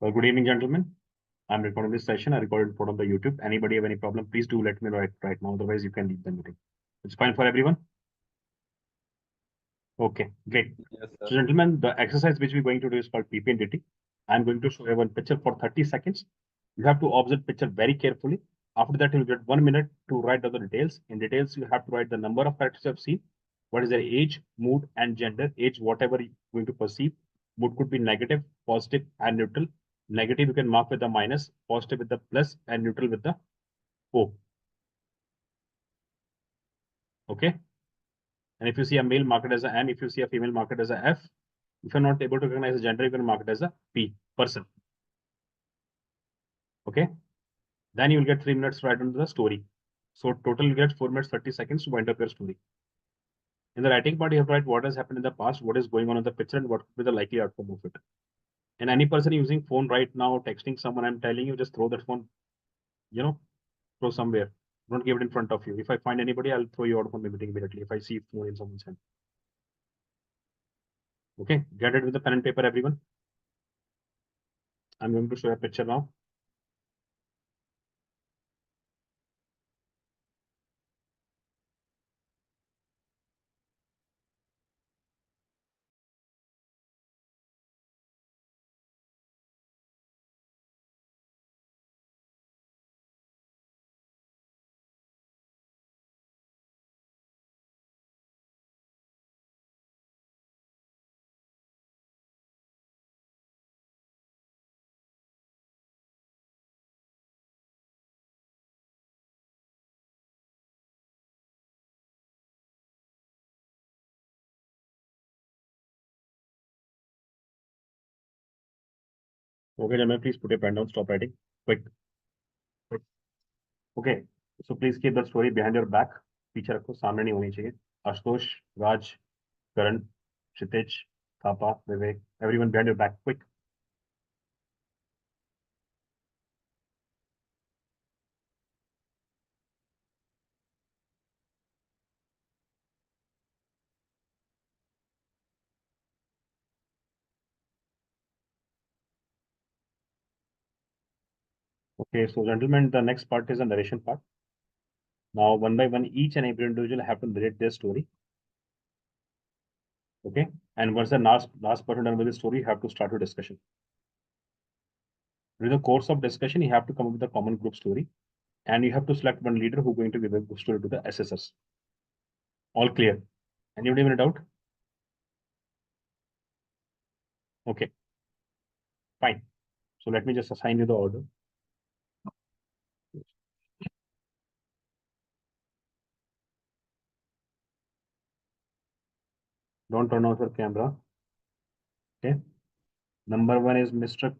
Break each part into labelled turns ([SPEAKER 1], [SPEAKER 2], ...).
[SPEAKER 1] Well, good evening, gentlemen. I'm recording this session. I recorded it on the YouTube. Anybody have any problem, please do let me know right now. Otherwise, you can leave the meeting. It's fine for everyone? Okay, great.
[SPEAKER 2] Yes,
[SPEAKER 1] So,
[SPEAKER 2] sir.
[SPEAKER 1] gentlemen, the exercise which we're going to do is called PPDT. I'm going to show you one picture for 30 seconds. You have to observe picture very carefully. After that, you'll get 1 minute to write down the details. In details, you have to write the number of characters you have seen, what is their age, mood, and gender. Age, whatever you're going to perceive. Mood could be negative, positive, and neutral. Negative, you can mark with the minus, positive with the plus, and neutral with the O. Okay. And if you see a male, mark it as a M. If you see a female, mark it as a F. If you're not able to recognize the gender, you can mark it as a P, person. Okay. Then you will get 3 minutes to write down the story. So total you get 4 minutes 30 seconds to wind up your story. In the writing part, you have to write what has happened in the past, what is going on in the picture, and what will be the likely outcome of it. And any person using phone right now, texting someone, I'm telling you, just throw that phone, throw somewhere. Don't keep it in front of you. If I find anybody, I'll throw you out from the meeting immediately if I see phone in someone's hand. Okay, get it with the pen and paper, everyone. I'm going to show a picture now. Okay, gentlemen, please put your pen down, stop writing. Quick. Okay, so please keep the story behind your back. पीछे रखो, सामने नहीं होनी चाहिए. Ashutosh, Raj, Karan, Kshitij, Thapa, Vivek, everyone behind your back. Quick. Okay, so gentlemen, the next part is the narration part. Now, one by one, each and every individual have to narrate their story. Okay, and once the last person done with the story, you have to start a discussion. During the course of discussion, you have to come up with a common group story, and you have to select one leader who is going to give the story to the SSS. All clear? Anybody have any doubt? Okay, fine. So let me just assign you the order. Don't turn off your camera. Okay. Number 1 is Mr.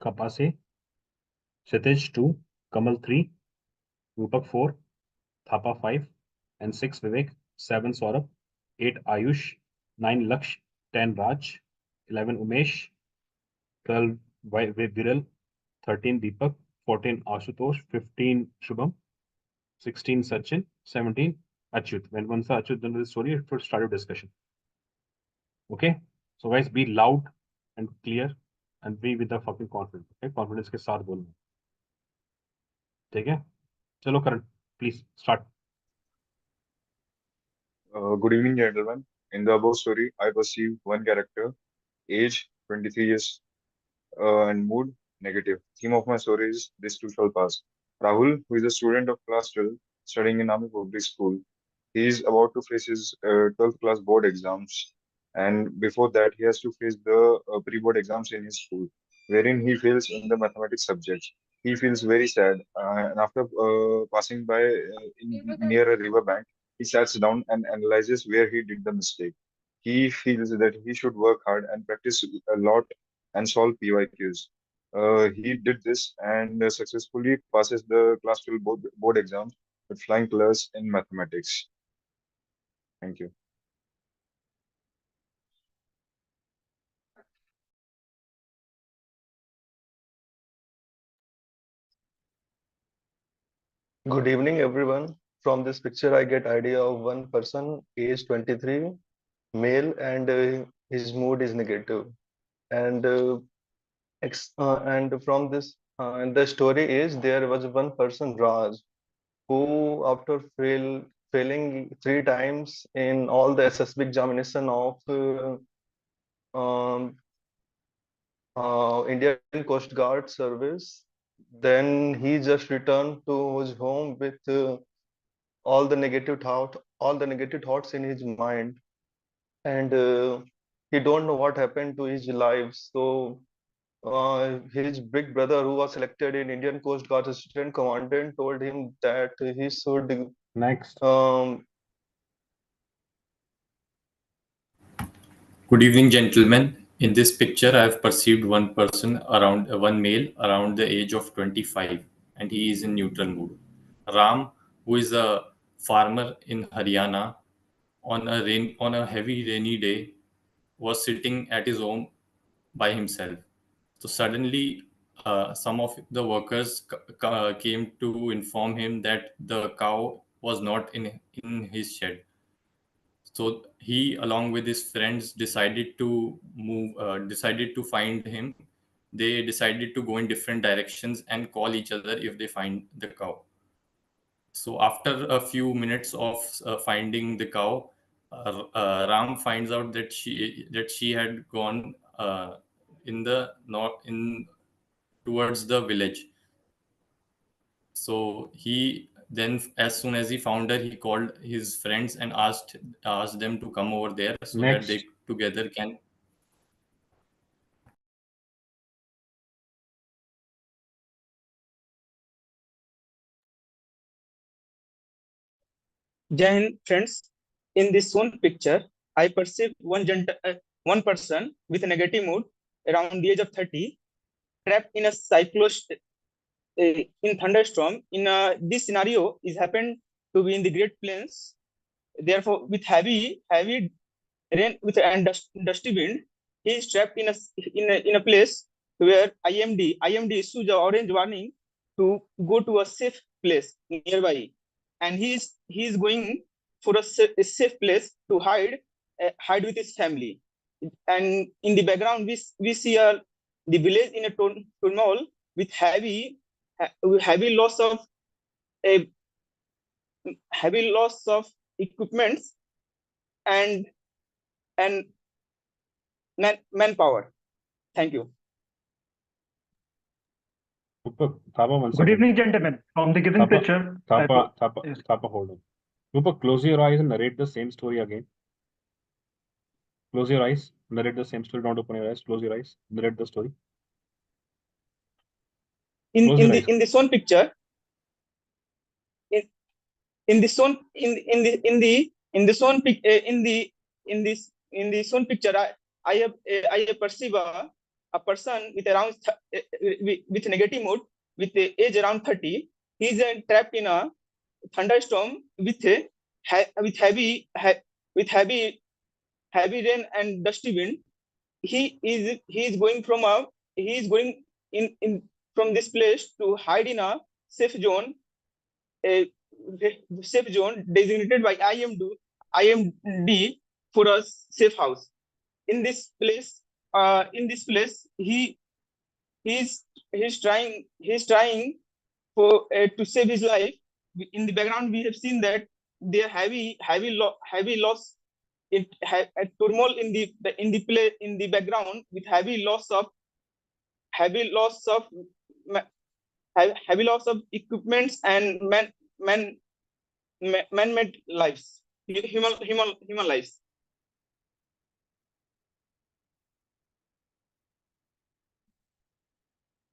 [SPEAKER 1] Kapase. Kshitij 2. Kamal 3. Rupak 4. Thapa 5. And 6 Vivek. 7 Saurabh. 8 Ayush. 9 Laksh. 10 Raj. 11 Umesh. 12 Viral. 13 Deepak. 14 Ashutosh. 15 Shubham. 16 Sachin. 17 Achyut. When once Achyut done with the story, it will start a discussion. Okay. So guys, be loud and clear and be with the fucking confidence. Okay, confidence के साथ बोलना. ठीक है? चलो Karan, please start.
[SPEAKER 2] Good evening, gentlemen. In the above story, I perceive one character, age 23 years, and mood negative. Theme of my story is this too shall pass. Rahul, who is a student of class 12, studying in Army Public School, he is about to face his 12th class board exams, and before that, he has to face the pre-board exams in his school, wherein he fails in the mathematics subjects. He feels very sad, and after passing by near a river bank, he sits down and analyzes where he did the mistake. He feels that he should work hard and practice a lot and solve PYQs. He did this and successfully passes the class 12 board exams with flying colors in mathematics. Thank you.
[SPEAKER 3] Good evening, everyone. From this picture, I get idea of one person, age 23, male, and his mood is negative. And And from this, and the story is there was one person, Raj, who after failing 3 times in all the SSB examination of um, Indian Coast Guard service, then he just returned to his home with all the negative thoughts in his mind, and he don't know what happened to his life. So his big brother, who was selected in Indian Coast Guard Assistant Commandant, told him that he should
[SPEAKER 1] Next.
[SPEAKER 4] Good evening, gentlemen. In this picture, I have perceived one person one male around the age of 25, and he is in neutral mood. Ram, who is a farmer in Haryana, on a heavy rainy day, was sitting at his home by himself. So suddenly, some of the workers came to inform him that the cow was not in his shed. So he, along with his friends, decided to find him. They decided to go in different directions and call each other if they find the cow. So after a few minutes of finding the cow, Ram finds out that she had gone in the north in towards the village. So he then, as soon as he found her, he called his friends and asked them to come over there so that they
[SPEAKER 1] Next.
[SPEAKER 4] together can.
[SPEAKER 5] Jai friends, in this one picture, I perceive one person with a negative mood around the age of 30, trapped in a in thunderstorm. This scenario is happened to be in the Great Plains. Therefore, with heavy rain with and dusty wind, he is trapped in a place where IMD issues an orange warning to go to a safe place nearby, and he is going for a safe place to hide with his family. And in the background, we see the village in a turmoil with heavy loss of a heavy loss of equipments and manpower. Thank you.
[SPEAKER 1] Thapa, 1
[SPEAKER 6] Good
[SPEAKER 1] second.
[SPEAKER 6] evening, gentlemen. From the given picture,
[SPEAKER 1] Thapa, hold on. Rupak, close your eyes and narrate the same story again. Close your eyes, narrate the same story. Don't open your eyes. Close your eyes, narrate the story.
[SPEAKER 5] In this one picture, in this one picture, I have perceive a person with around with negative mood with the age around 30. He is trapped in a thunderstorm with heavy rain and dusty wind. He is going in from this place to hide in a safe zone, a safe zone designated by IMD for a safe house. In this place, he's trying for to save his life. In the background, we have seen that there heavy loss. A turmoil in the background with heavy loss of equipments and man-made lives, human lives.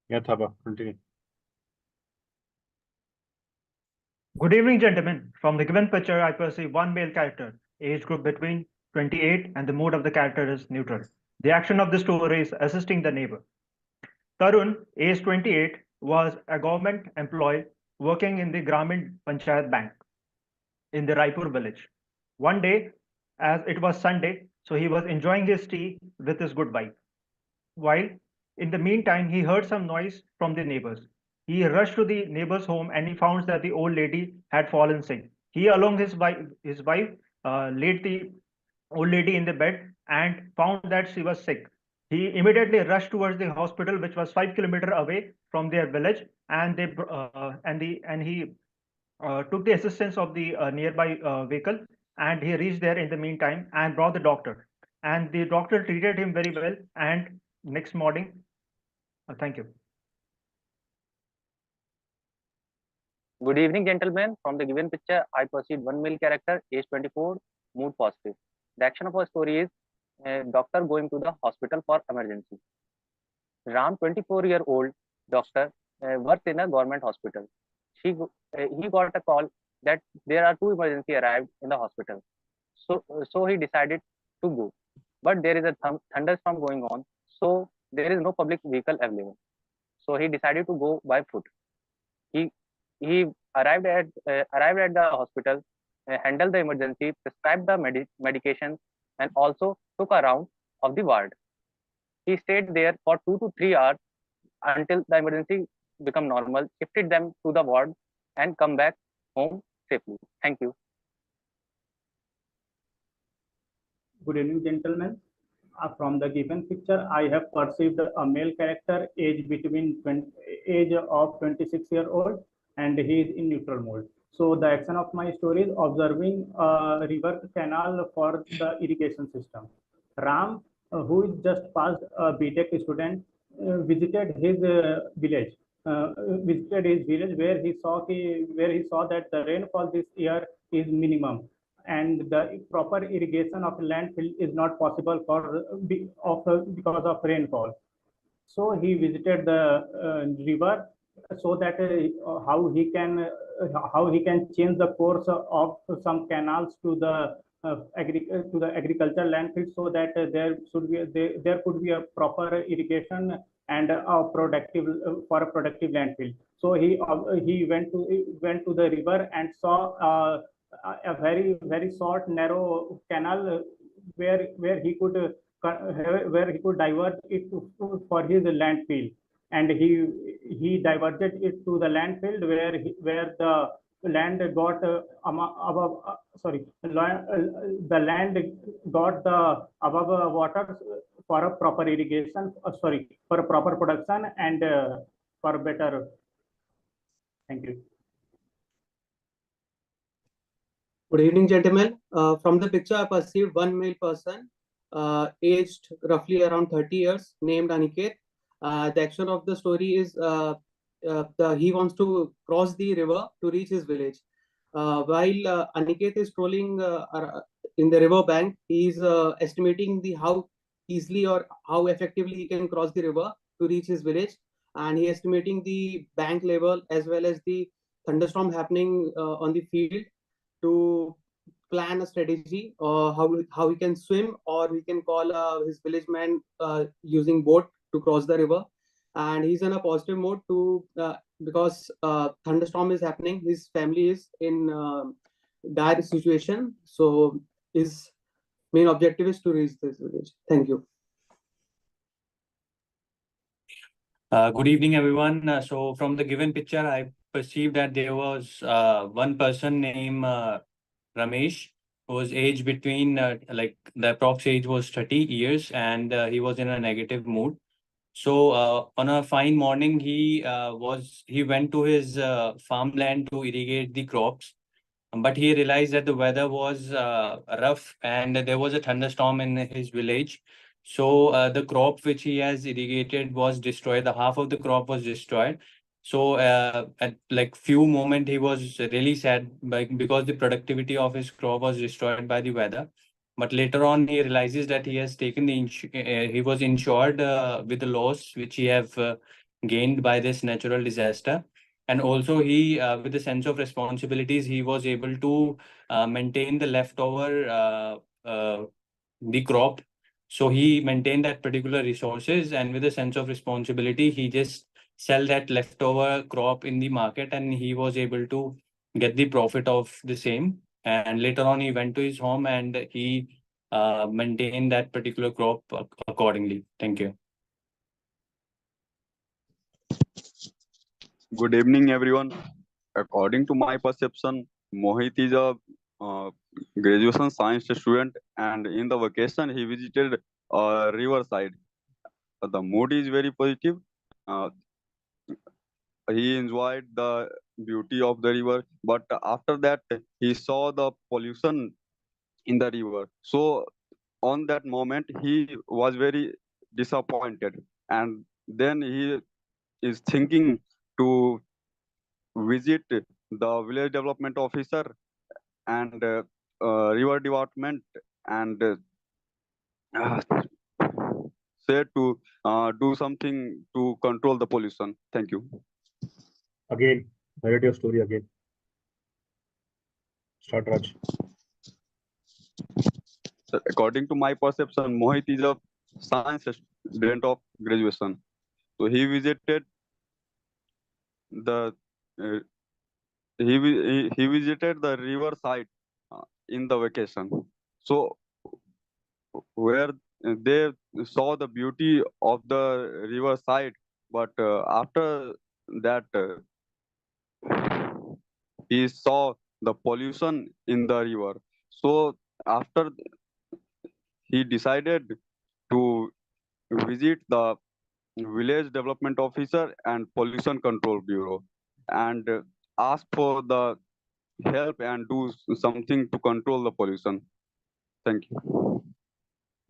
[SPEAKER 1] Yeah, Thapa, continue.
[SPEAKER 6] good evening, gentlemen. From the given picture, I perceive one male character, age group between 28, and the mood of the character is neutral. The action of the story is assisting the neighbor. Tarun, age 28, was a government employee working in the Gramin Panchayat Bank in the Raipur village. One day, as it was Sunday, so he was enjoying his tea with his good wife. While in the meantime, he heard some noise from the neighbors. He rushed to the neighbor's home and he found that the old lady had fallen sick. He, along his wife laid the old lady in the bed and found that she was sick. He immediately rushed towards the hospital, which was 5 kilometers away from their village, and he took the assistance of the nearby vehicle, and he reached there in the meantime and brought the doctor. And the doctor treated him very well. And next morning, thank you.
[SPEAKER 7] Good evening, gentlemen. From the given picture, I perceive one male character, age 24, mood positive. The action of our story is a doctor going to the hospital for emergency. Ram, 24-year-old doctor, works in a government hospital. He got a call that there are 2 emergency arrived in the hospital. So he decided to go. But there is a thunderstorm going on, so there is no public vehicle available. So he decided to go by foot. He arrived at the hospital, handled the emergency, prescribed the medication, and also took a round of the ward. He stayed there for 2 to 3 hours until the emergency become normal, shifted them to the ward, and come back home safely. Thank you.
[SPEAKER 8] Good evening, gentlemen. From the given picture, I have perceived a male character age of 26-year-old, and he is in neutral mode. So the action of my story is observing a river canal for the irrigation system. Ram, who is just passed a BTech student, visited his village. Where he saw that the rainfall this year is minimum, and the proper irrigation of landfill is not possible because of rainfall. So he visited the river so that how he can change the course of some canals to the agricultural landfill, so that there could be a proper irrigation and a productive landfill. So he went to the river and saw a very short narrow canal where he could divert it for his landfill, and he diverted it to the landfill where the land got the land got the above water for a proper irrigation, for a proper production and for better. Thank you.
[SPEAKER 9] Good evening, gentlemen. From the picture, I perceive one male person, aged roughly around 30 years, named Aniket. The action of the story is he wants to cross the river to reach his village. While Aniket is strolling in the river bank, he is estimating how easily or how effectively he can cross the river to reach his village, and he is estimating the bank level as well as the thunderstorm happening on the field to plan a strategy how he can swim, or he can call his village man using boat to cross the river. And he's in a positive mode because thunderstorm is happening. His family is in dire situation, so his main objective is to reach this village. Thank you.
[SPEAKER 10] Good evening, everyone. So from the given picture, I perceived that there was one person named Ramesh, who was aged between the approx age was 30 years, and he was in a negative mood. So on a fine morning, he went to his farmland to irrigate the crops, but he realized that the weather was rough and there was a thunderstorm in his village. So the crop which he has irrigated was destroyed. The half of the crop was destroyed. So at few moment he was really sad because the productivity of his crop was destroyed by the weather. But later on he realizes that he has taken he was insured with the loss which he have gained by this natural disaster. And also he, with the sense of responsibilities, he was able to maintain the leftover the crop. So he maintained that particular resources, and with a sense of responsibility, he just sell that leftover crop in the market, and he was able to get the profit of the same. And later on, he went to his home and he maintained that particular crop accordingly. Thank you.
[SPEAKER 11] Good evening, everyone. According to my perception, Mohit is a graduation science student, and in the vacation he visited a riverside, the mood is very positive. He enjoyed the beauty of the river, but after that he saw the pollution in the river. So on that moment he was very disappointed, and then he is thinking to visit the village development officer and river department and said to do something to control the pollution. Thank you.
[SPEAKER 1] Again, narrate your story again. Start, Raj.
[SPEAKER 11] So according to my perception, Mohit is a science student of graduation. So he visited the uh, he visited the river side in the vacation. So where they saw the beauty of the river side, but after that he saw the pollution in the river. So after he decided to visit the village development officer and pollution control bureau and ask for the help and do something to control the pollution. Thank you.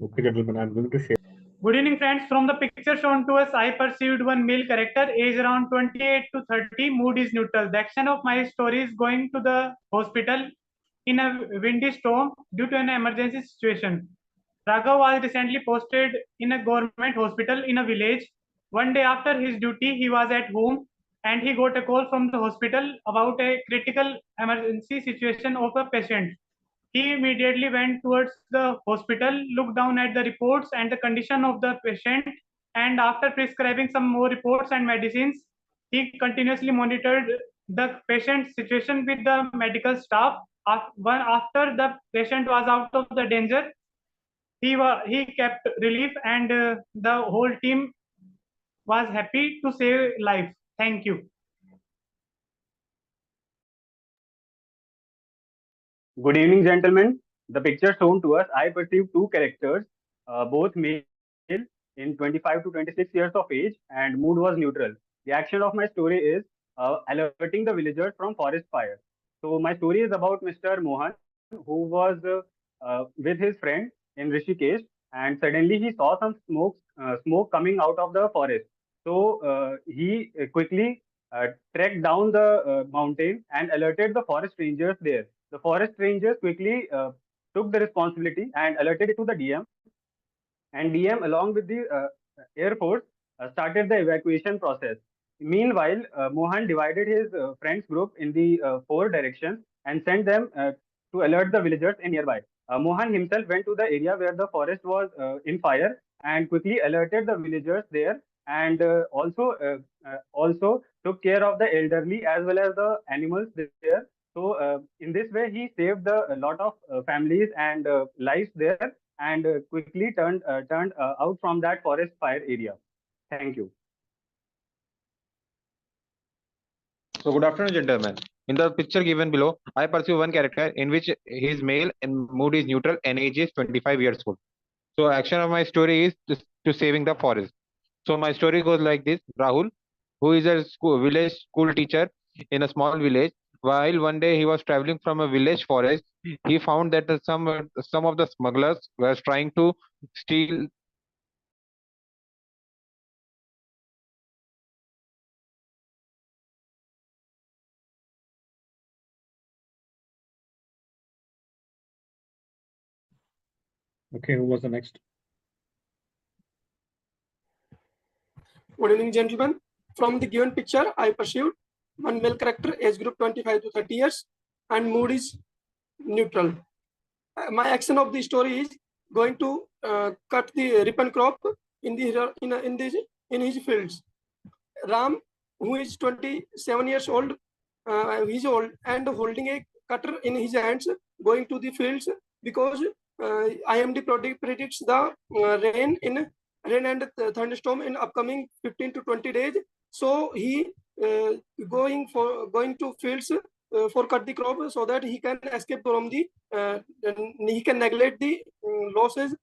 [SPEAKER 1] Okay, gentlemen, I'm going to share.
[SPEAKER 12] Good evening, friends. From the picture shown to us, I perceived one male character, age around 28 to 30, mood is neutral. The action of my story is going to the hospital in a windy storm due to an emergency situation. Raghav was recently posted in a government hospital in a village. One day after his duty, he was at home and he got a call from the hospital about a critical emergency situation of a patient. He immediately went towards the hospital, looked down at the reports and the condition of the patient, and after prescribing some more reports and medicines, he continuously monitored the patient's situation with the medical staff. After the patient was out of the danger, he kept relief, and the whole team was happy to save life. Thank you.
[SPEAKER 10] Good evening, gentlemen. The picture shown to us, I perceive two characters, both male in 25 to 26 years of age, and mood was neutral. The action of my story is alerting the villagers from forest fire. So my story is about Mr. Mohan, who was with his friend in Rishikesh, and suddenly he saw some smoke coming out of the forest. So he quickly trekked down the mountain and alerted the forest rangers there. The forest rangers quickly took the responsibility and alerted it to the DM. And DM, along with the Air Force, started the evacuation process. Meanwhile, Mohan divided his friends group in the four directions and sent them to alert the villagers in nearby. Mohan himself went to the area where the forest was in fire and quickly alerted the villagers there, and also took care of the elderly as well as the animals there. So in this way, he saved a lot of families and lives there, and quickly turned out from that forest fire area. Thank you.
[SPEAKER 13] So good afternoon, gentlemen. In the picture given below, I perceive one character in which he is male and mood is neutral and age is 25 years old. So action of my story is to saving the forest. So my story goes like this. Rahul, who is a village school teacher in a small village, while one day he was traveling from a village forest, he found that some of the smugglers were trying to steal
[SPEAKER 1] Okay, who was the next?
[SPEAKER 14] Good evening, gentlemen. From the given picture, I perceived one male character, age group 25 to 30 years, and mood is neutral. My action of the story is going to cut the ripen crop in his fields. Ram, who is 27 years old, he's old and holding a cutter in his hands, going to the fields because IMD predicts the rain and thunderstorm in upcoming 15 to 20 days. So he going to fields for cut the crop so that he can escape from the he can neglect the losses.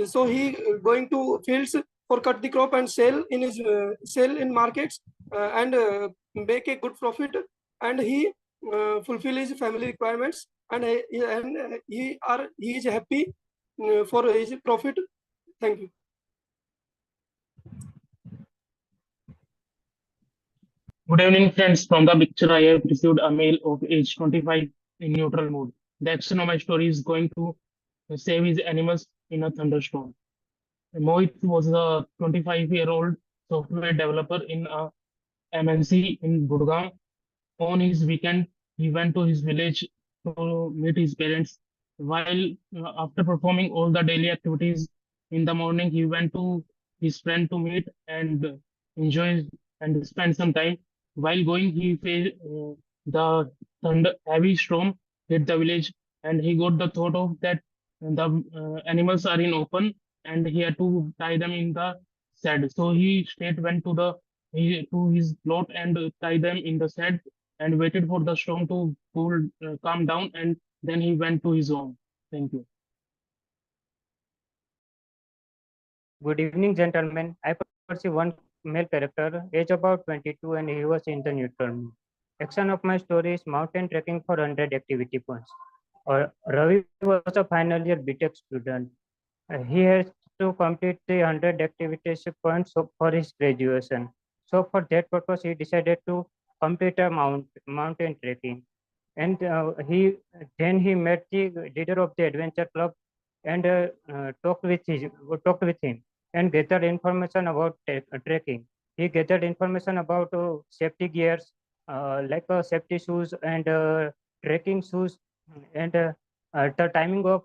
[SPEAKER 14] So he going to fields for cut the crop and sell in his sell in markets and make a good profit, and he fulfill his family requirements, and he is happy for his profit. Thank you.
[SPEAKER 15] Good evening, friends. From the picture, I have received a mail of age 25 in neutral mood. The action of my story is going to save his animals in a thunderstorm. Mohit was a 25-year-old software developer in a MNC in Gurgaon. On his weekend, he went to his village to meet his parents. While after performing all the daily activities in the morning, he went to his friend to meet and enjoy and spend some time. While going, he faced the heavy storm hit the village, and he got the thought of that the animals are in open, and he had to tie them in the shed. So he straight went to to his plot and tie them in the shed and waited for the storm to calm down, and then he went to his home. Thank you.
[SPEAKER 16] Good evening, gentlemen. I perceive one male character, age about 22, and he was in the neutral mood. Action of my story is mountain trekking for 100 activity points. Ravi was a final year BTech student. He has to complete the 100 activity points for his graduation. So for that purpose, he decided to complete a mountain trekking. And he met the leader of the adventure club and talked with him and gathered information about trekking. He gathered information about safety gears, like safety shoes and trekking shoes, and the timing of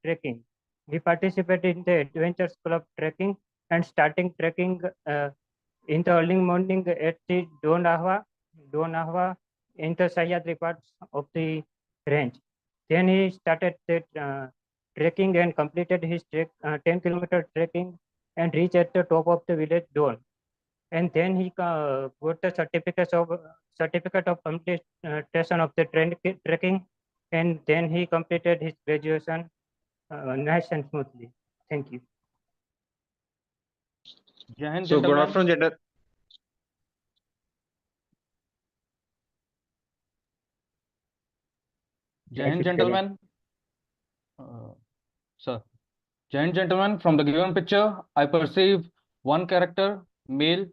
[SPEAKER 16] trekking. He participated in the Adventures Club trekking and starting trekking in the early morning at the Donahwa in the Sahyadri parts of the range. Then he started the trekking and completed his 10-kilometer trekking and reached at the top of the village Don. And then he got the certificate of completion of the trekking, and then he completed his graduation nice and smoothly. Thank you.
[SPEAKER 13] So good afternoon, gentlemen.
[SPEAKER 17] Giant gentlemen, sir. Giant gentlemen, from the given picture, I perceive one character, male,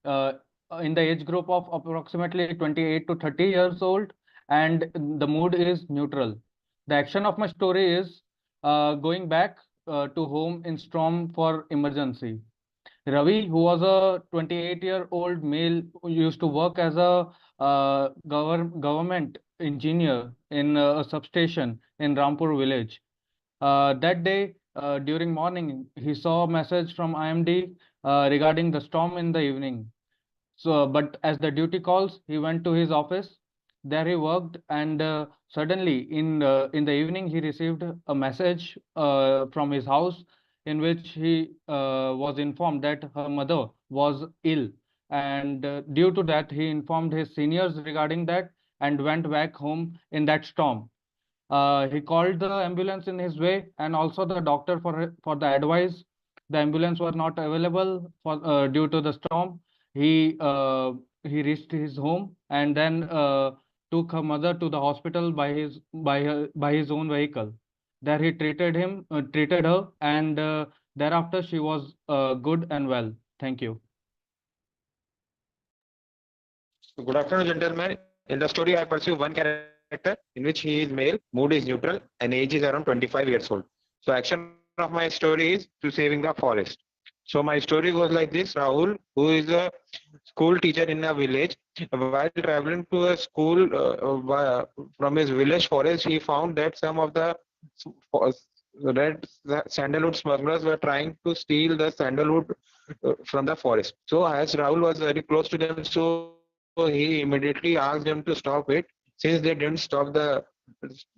[SPEAKER 17] in the age group of approximately 28 to 30 years old, and the mood is neutral. The action of my story is going back to home in storm for emergency. Ravi, who was a 28-year-old male who used to work as a government engineer in a substation in Rampur village. That day, during morning, he saw a message from IMD regarding the storm in the evening. So, but as the duty calls, he went to his office. There he worked, and suddenly in the evening, he received a message from his house in which he was informed that her mother was ill, and due to that, he informed his seniors regarding that and went back home in that storm. He called the ambulance in his way and also the doctor for the advice. The ambulance was not available for due to the storm. He reached his home and then took her mother to the hospital by his own vehicle. There he treated her, and thereafter she was good and well. Thank you.
[SPEAKER 13] Good afternoon, gentlemen. In the story, I pursue one character in which he is male, mood is neutral, and age is around 25 years old. So action of my story is to saving the forest. So my story goes like this. Rahul, who is a school teacher in a village, while traveling to a school from his village forest, he found that some of the red sandalwood smugglers were trying to steal the sandalwood from the forest. So as Rahul was very close to them, so he immediately asked them to stop it. Since they didn't stop the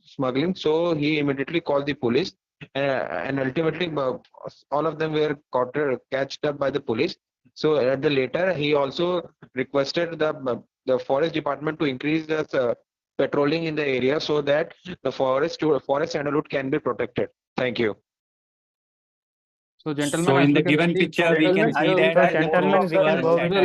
[SPEAKER 13] smuggling, so he immediately called the police, and ultimately all of them were catched up by the police. So at the later, he also requested the forest department to increase the patrolling in the area so that the forest sandalwood can be protected. Thank you.
[SPEAKER 17] So, gentlemen,
[SPEAKER 10] So
[SPEAKER 17] as
[SPEAKER 10] in the
[SPEAKER 17] we can
[SPEAKER 10] given
[SPEAKER 17] see,
[SPEAKER 10] picture, we can see that
[SPEAKER 16] So, gentlemen, we can go with the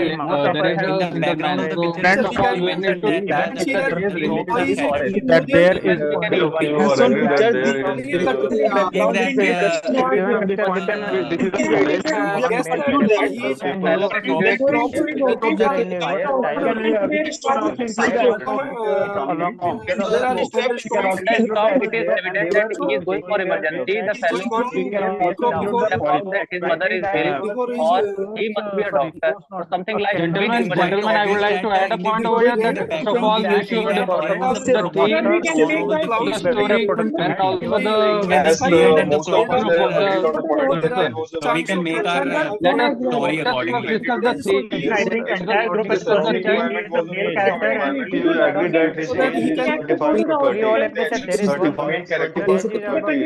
[SPEAKER 17] there is
[SPEAKER 10] in
[SPEAKER 17] a
[SPEAKER 10] the
[SPEAKER 17] single
[SPEAKER 10] background
[SPEAKER 17] man.
[SPEAKER 10] of the
[SPEAKER 17] So,
[SPEAKER 10] picture,
[SPEAKER 17] first of all, we
[SPEAKER 10] mentioned
[SPEAKER 17] need to
[SPEAKER 10] that
[SPEAKER 17] even
[SPEAKER 10] the
[SPEAKER 17] here
[SPEAKER 10] three
[SPEAKER 17] related
[SPEAKER 10] related
[SPEAKER 17] to forest.
[SPEAKER 6] that there is
[SPEAKER 2] As on picture, this
[SPEAKER 10] take that
[SPEAKER 16] in the given picture, we can
[SPEAKER 2] this is a forest.
[SPEAKER 14] guess that he is
[SPEAKER 16] and
[SPEAKER 17] Fellow
[SPEAKER 16] this
[SPEAKER 17] students,
[SPEAKER 16] is the renewable along
[SPEAKER 14] there are thunderstorms.
[SPEAKER 7] The storm, it is evident that he is going for emergency. The fellow
[SPEAKER 14] Before
[SPEAKER 7] found that his mother is ill,
[SPEAKER 14] before his
[SPEAKER 7] or he must be a doctor, or something like big emergency.
[SPEAKER 17] Gentlemen, I would like to add a point over here that first of all, we should the theme, the story, and also the
[SPEAKER 2] As most of us have agreed on the point that there was a
[SPEAKER 10] so we can make our
[SPEAKER 17] let us
[SPEAKER 10] story
[SPEAKER 17] let us
[SPEAKER 10] accordingly.
[SPEAKER 17] discuss the theme.
[SPEAKER 8] I think entire group is considered he is the male character and
[SPEAKER 2] you agree that
[SPEAKER 14] so that he can
[SPEAKER 2] 25 to 30.
[SPEAKER 16] we all agree that there is one
[SPEAKER 2] main character
[SPEAKER 16] age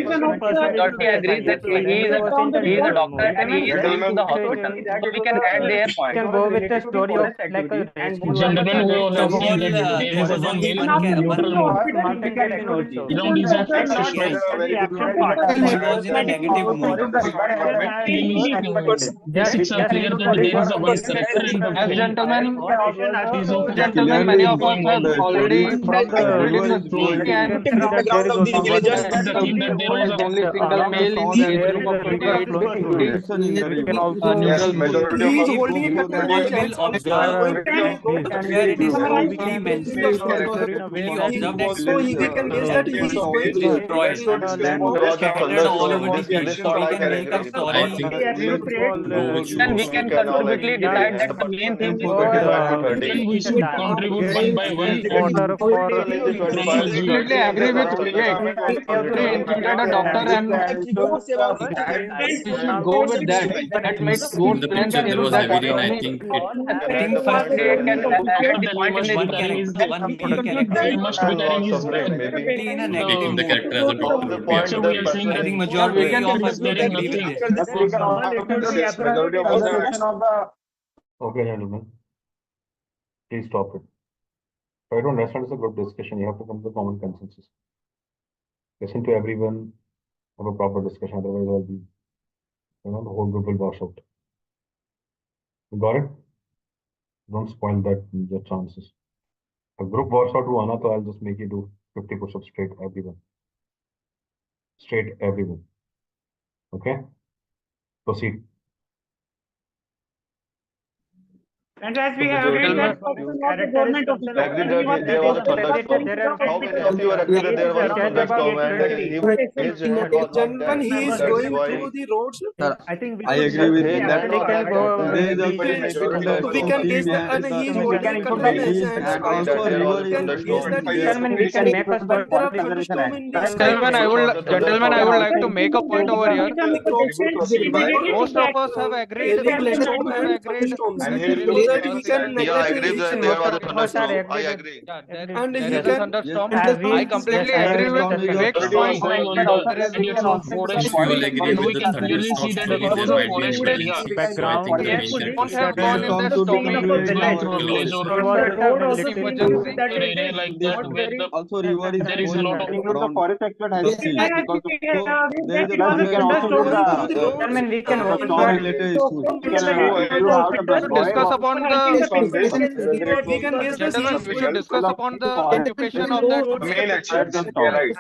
[SPEAKER 16] is about
[SPEAKER 7] Majority agrees that he is a doctor and he is going to the hospital. So we can add their
[SPEAKER 16] we
[SPEAKER 7] point.
[SPEAKER 16] can go with the story of like a rescue
[SPEAKER 15] Gentlemen, we all
[SPEAKER 10] First of
[SPEAKER 15] agree
[SPEAKER 10] all,
[SPEAKER 15] that there is a one male
[SPEAKER 10] one
[SPEAKER 15] in neutral mode.
[SPEAKER 16] mountain lion also.
[SPEAKER 15] Around his access to
[SPEAKER 2] Actually,
[SPEAKER 15] strike.
[SPEAKER 2] a very good point.
[SPEAKER 10] he was in a negative mood.
[SPEAKER 15] Basics are clear that there is a one character and the
[SPEAKER 17] As
[SPEAKER 15] film
[SPEAKER 17] gentlemen,
[SPEAKER 15] is of
[SPEAKER 17] many of us have already
[SPEAKER 16] From the
[SPEAKER 17] acted in the
[SPEAKER 15] told
[SPEAKER 17] story and
[SPEAKER 16] can see that there is only one
[SPEAKER 15] the theme that there was a
[SPEAKER 17] only single male in
[SPEAKER 16] there
[SPEAKER 17] age
[SPEAKER 16] is
[SPEAKER 17] group
[SPEAKER 16] a
[SPEAKER 17] of
[SPEAKER 16] river
[SPEAKER 17] 28 to
[SPEAKER 16] flowing through
[SPEAKER 17] 30.
[SPEAKER 16] there.
[SPEAKER 17] We can also
[SPEAKER 2] Yes,
[SPEAKER 17] neutral mood.
[SPEAKER 2] majority
[SPEAKER 14] He
[SPEAKER 2] of
[SPEAKER 14] is
[SPEAKER 2] us
[SPEAKER 14] holding a cut in his hands also going to the road.
[SPEAKER 10] Where it is obviously
[SPEAKER 14] He
[SPEAKER 10] mentioned
[SPEAKER 14] is
[SPEAKER 10] we observed that
[SPEAKER 14] so we can guess that he is going to
[SPEAKER 10] destroyed, scattered all over the field. So we can make a
[SPEAKER 4] I
[SPEAKER 10] story.
[SPEAKER 4] think
[SPEAKER 7] Then we can conclusively decide that the main theme is
[SPEAKER 15] then we should contribute one by one
[SPEAKER 16] order for
[SPEAKER 15] chronology.
[SPEAKER 17] Completely agree with Vivek. He included a doctor and we should go with that. That makes
[SPEAKER 4] in
[SPEAKER 17] more
[SPEAKER 4] the
[SPEAKER 17] sense
[SPEAKER 4] picture there
[SPEAKER 17] in
[SPEAKER 4] was
[SPEAKER 17] that
[SPEAKER 4] Naveen. I
[SPEAKER 17] only.
[SPEAKER 4] think
[SPEAKER 10] I think first
[SPEAKER 15] After that, we must be
[SPEAKER 10] one
[SPEAKER 15] carrying his
[SPEAKER 10] male character
[SPEAKER 15] we must be carrying his
[SPEAKER 10] completely in a negative
[SPEAKER 4] taking the
[SPEAKER 10] mood.
[SPEAKER 4] character as a doctor would be
[SPEAKER 15] picture we are saying
[SPEAKER 10] I
[SPEAKER 15] that
[SPEAKER 10] think
[SPEAKER 17] Yeah, we
[SPEAKER 10] majority
[SPEAKER 17] can
[SPEAKER 10] of us would
[SPEAKER 15] there is
[SPEAKER 10] agree with
[SPEAKER 15] nothing.
[SPEAKER 10] this.
[SPEAKER 2] Yes, majority of us have.
[SPEAKER 1] Okay, gentlemen, please stop it. So I don't understand. It's a good discussion. You have to come to common consensus. Listen to everyone, have a proper discussion. Otherwise, I'll be, the whole group will wash out. You got it? Don't spoil that your chances. A group washed out to Anna, so I'll just make you do 50 push-ups straight, everyone. Straight, everyone. Okay? Proceed.
[SPEAKER 12] And as we have agreed that the government officer,
[SPEAKER 2] Agree that there was a thunderstorm. How many of you are agree that there was a thunderstorm and his head was not
[SPEAKER 14] when
[SPEAKER 2] there?
[SPEAKER 14] he is
[SPEAKER 2] That is
[SPEAKER 14] going
[SPEAKER 2] why.
[SPEAKER 14] through the roads,
[SPEAKER 13] I agree with that. There is also
[SPEAKER 14] we can guess that and he is holding a cut in his hands.
[SPEAKER 13] and also
[SPEAKER 2] There was
[SPEAKER 13] river
[SPEAKER 2] a
[SPEAKER 13] is
[SPEAKER 2] thunderstorm.
[SPEAKER 16] we can make a story.
[SPEAKER 14] There are thunderstorm in the sky.
[SPEAKER 17] Gentlemen, I would like to make a point over here. Most of us have agreed.
[SPEAKER 14] Heavy storm and thunderstorms.
[SPEAKER 2] And here
[SPEAKER 14] So
[SPEAKER 2] is
[SPEAKER 14] that we can
[SPEAKER 18] Yeah, I
[SPEAKER 14] neglect
[SPEAKER 18] agree
[SPEAKER 14] each
[SPEAKER 18] that
[SPEAKER 14] and
[SPEAKER 18] there was a
[SPEAKER 14] every-
[SPEAKER 18] thunderstorm. I agree.
[SPEAKER 14] and
[SPEAKER 17] There
[SPEAKER 14] he
[SPEAKER 17] is a
[SPEAKER 14] can
[SPEAKER 17] thunderstorm.
[SPEAKER 16] As we-
[SPEAKER 17] I completely
[SPEAKER 16] yes,
[SPEAKER 17] agree with
[SPEAKER 16] I-
[SPEAKER 17] Vivek's
[SPEAKER 15] Storm
[SPEAKER 17] point.
[SPEAKER 15] going on the edge of forest,
[SPEAKER 4] if you will agree
[SPEAKER 15] and
[SPEAKER 4] with
[SPEAKER 15] we
[SPEAKER 4] the
[SPEAKER 15] can clearly
[SPEAKER 4] thunderstorm
[SPEAKER 15] see that
[SPEAKER 4] story,
[SPEAKER 15] it was
[SPEAKER 4] there
[SPEAKER 15] a
[SPEAKER 4] might be
[SPEAKER 15] forest area.
[SPEAKER 4] intelligence. So I
[SPEAKER 16] background.
[SPEAKER 4] think the main
[SPEAKER 17] We
[SPEAKER 4] character
[SPEAKER 17] don't have
[SPEAKER 15] That
[SPEAKER 17] gone in the storm
[SPEAKER 15] going to a village or
[SPEAKER 17] emergency.
[SPEAKER 15] area like that where the
[SPEAKER 13] also river is
[SPEAKER 15] there is a lot of
[SPEAKER 13] around the sea because there is a
[SPEAKER 14] going through the roads.
[SPEAKER 16] Gentlemen, we can also
[SPEAKER 13] storm related issues.
[SPEAKER 17] We should discuss upon the
[SPEAKER 14] We can guess the
[SPEAKER 17] gentlemen. We should discuss upon the occupation of that.
[SPEAKER 2] Main actions. Yeah, right.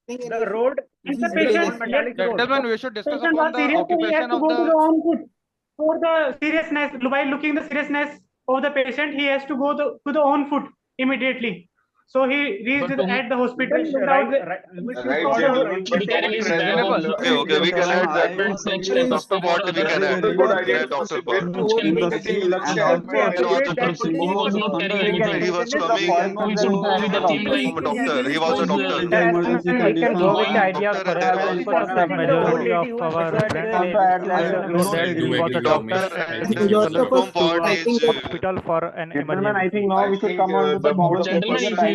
[SPEAKER 12] the road and the patient
[SPEAKER 17] Gentlemen, we should discuss
[SPEAKER 12] patient
[SPEAKER 17] upon
[SPEAKER 12] was
[SPEAKER 17] the
[SPEAKER 12] serious, so he has
[SPEAKER 17] occupation
[SPEAKER 12] to
[SPEAKER 17] of
[SPEAKER 12] go to the
[SPEAKER 17] the.
[SPEAKER 12] on foot. For the seriousness, while looking the seriousness of the patient, he has to go to the on foot immediately. So he reached at the hospital without
[SPEAKER 2] Right, gentlemen. But
[SPEAKER 15] carrying his bag
[SPEAKER 17] Reasonable.
[SPEAKER 15] of
[SPEAKER 18] Okay, we can add that.
[SPEAKER 15] such and
[SPEAKER 18] Doctor part we can add.
[SPEAKER 2] Good idea.
[SPEAKER 18] Yeah, doctor
[SPEAKER 2] Wait,
[SPEAKER 18] part.
[SPEAKER 15] which can be
[SPEAKER 18] It was the person.
[SPEAKER 15] he was not carrying anything.
[SPEAKER 18] He was coming
[SPEAKER 15] We should carry the theme like
[SPEAKER 18] from a doctor. He was a doctor.
[SPEAKER 16] We can go with the idea of
[SPEAKER 18] Doctor and there was
[SPEAKER 16] correspondence of majority of our
[SPEAKER 4] I do agree with
[SPEAKER 18] doctor
[SPEAKER 4] Ramesh. I
[SPEAKER 18] and
[SPEAKER 4] think
[SPEAKER 18] the home part is
[SPEAKER 16] hospital for an emergency.
[SPEAKER 2] I think the
[SPEAKER 15] Gentlemen, if we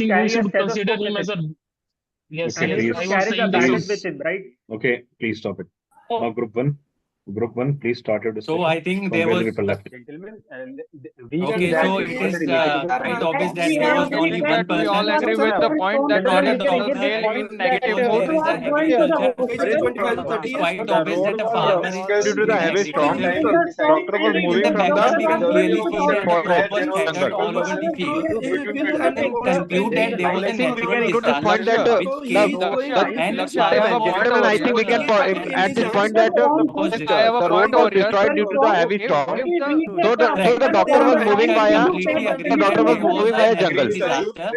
[SPEAKER 15] think we
[SPEAKER 6] carry a
[SPEAKER 15] should consider
[SPEAKER 6] stethoscope
[SPEAKER 15] him
[SPEAKER 6] with
[SPEAKER 15] as a.
[SPEAKER 6] it.
[SPEAKER 15] Yes,
[SPEAKER 1] Okay,
[SPEAKER 6] And he
[SPEAKER 15] yes.
[SPEAKER 1] please.
[SPEAKER 6] should
[SPEAKER 15] I was
[SPEAKER 6] carry the
[SPEAKER 15] saying this
[SPEAKER 6] bandage
[SPEAKER 15] is.
[SPEAKER 6] with him, right?
[SPEAKER 1] Okay, please stop it.
[SPEAKER 15] Oh.
[SPEAKER 1] Now, group one, please start your discussion.
[SPEAKER 10] So I think
[SPEAKER 1] from
[SPEAKER 10] there
[SPEAKER 1] where
[SPEAKER 10] was.
[SPEAKER 1] the people left.
[SPEAKER 6] Gentlemen,
[SPEAKER 10] Okay, so it is quite obvious that there was only one
[SPEAKER 17] We all
[SPEAKER 10] person
[SPEAKER 17] agree with the point that
[SPEAKER 10] not a
[SPEAKER 17] there is a
[SPEAKER 10] doctor
[SPEAKER 17] male
[SPEAKER 10] and
[SPEAKER 17] in negative
[SPEAKER 10] because
[SPEAKER 17] mode.
[SPEAKER 10] there is an agriculture.
[SPEAKER 14] Ages 25 to 30
[SPEAKER 10] It's
[SPEAKER 14] years.
[SPEAKER 10] quite obvious that a farmer is
[SPEAKER 11] Due to the
[SPEAKER 10] in
[SPEAKER 11] heavy storm,
[SPEAKER 10] agriculture.
[SPEAKER 11] doctor was
[SPEAKER 10] In
[SPEAKER 11] moving
[SPEAKER 10] the
[SPEAKER 11] from
[SPEAKER 10] background, we can
[SPEAKER 11] the
[SPEAKER 10] clearly see that the
[SPEAKER 11] forest
[SPEAKER 10] crop was scattered all over the field.
[SPEAKER 14] And
[SPEAKER 10] We can conclude that there was a natural
[SPEAKER 11] to this point that
[SPEAKER 10] disaster which came and the
[SPEAKER 17] I have a
[SPEAKER 10] farmer
[SPEAKER 17] point
[SPEAKER 11] gentlemen,
[SPEAKER 17] over
[SPEAKER 11] I
[SPEAKER 17] here.
[SPEAKER 11] think we can at this point that
[SPEAKER 17] I have a
[SPEAKER 11] the road
[SPEAKER 17] point
[SPEAKER 11] was
[SPEAKER 17] over here.
[SPEAKER 11] destroyed due to the heavy storm. So the
[SPEAKER 10] Right.
[SPEAKER 11] doctor was moving
[SPEAKER 10] I
[SPEAKER 11] via
[SPEAKER 10] completely agree
[SPEAKER 11] the doctor
[SPEAKER 10] that
[SPEAKER 11] was
[SPEAKER 10] there was
[SPEAKER 11] moving
[SPEAKER 10] a
[SPEAKER 11] via
[SPEAKER 10] natural
[SPEAKER 11] jungle.
[SPEAKER 10] disaster.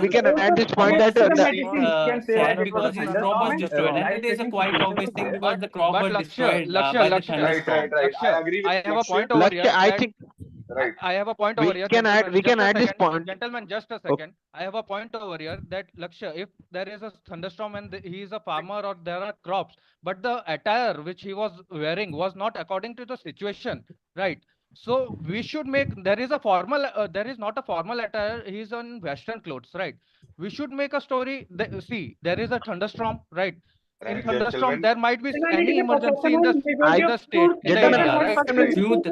[SPEAKER 11] We can at this point that
[SPEAKER 10] It's
[SPEAKER 6] say
[SPEAKER 10] sad
[SPEAKER 6] that it was a
[SPEAKER 10] because his crop was
[SPEAKER 6] thunderstorm
[SPEAKER 10] destroyed, and it is a
[SPEAKER 6] life-threatening
[SPEAKER 10] quite
[SPEAKER 6] situation
[SPEAKER 10] obvious
[SPEAKER 6] was
[SPEAKER 10] thing
[SPEAKER 6] there.
[SPEAKER 10] because the crop
[SPEAKER 17] But
[SPEAKER 10] was destroyed by the
[SPEAKER 17] Lakshya,
[SPEAKER 10] thunderstorm.
[SPEAKER 17] I have a point over here.
[SPEAKER 11] I think
[SPEAKER 2] Right.
[SPEAKER 17] I have a point over here.
[SPEAKER 19] We can add this point.
[SPEAKER 17] Gentlemen, just a second. I have a point over here that Lakshya, if there is a thunderstorm and he is a farmer or there are crops, but the attire which he was wearing was not according to the situation, right? So we should make, there is not a formal attire. He is on Western clothes, right? We should make a story. See, there is a thunderstorm, right? In thunderstorm, there might be any emergency in the state, in the India, right?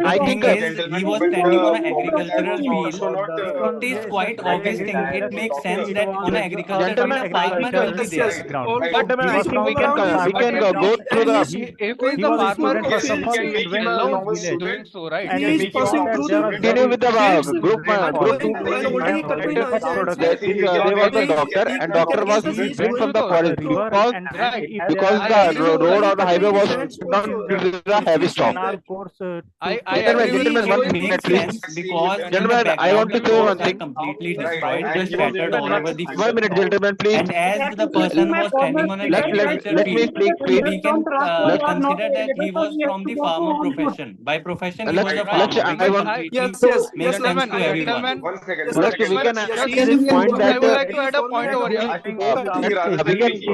[SPEAKER 19] I think
[SPEAKER 10] he was standing on an agricultural field.
[SPEAKER 2] Not,
[SPEAKER 10] It is quite obvious thing. It makes sense that on an agricultural field,
[SPEAKER 19] Gentlemen,
[SPEAKER 10] a farmer will be there.
[SPEAKER 19] Gentlemen, I think we can go through the.
[SPEAKER 17] If he's a farmer, he will be in yellow doing so, right?
[SPEAKER 14] He is passing through the
[SPEAKER 19] Continue with the
[SPEAKER 14] fields
[SPEAKER 19] group two.
[SPEAKER 14] and holding a cup in his hands.
[SPEAKER 19] There was a doctor, and doctor was bring from the forest because the road or the highway was down due to the heavy storm. Gentlemen, 1 minute, please.
[SPEAKER 10] Because
[SPEAKER 19] Gentlemen, I want to say one thing.
[SPEAKER 10] Completely destroyed, just scattered all over the
[SPEAKER 19] 1 minute, gentlemen, please.
[SPEAKER 10] And as the person was standing on a
[SPEAKER 19] Let me speak, please.
[SPEAKER 10] we can consider that he was from the farmer profession. By profession, he was a farmer.
[SPEAKER 19] I want.
[SPEAKER 10] Makes sense to everyone.
[SPEAKER 19] We can add this point that
[SPEAKER 17] I would like to add a point over here.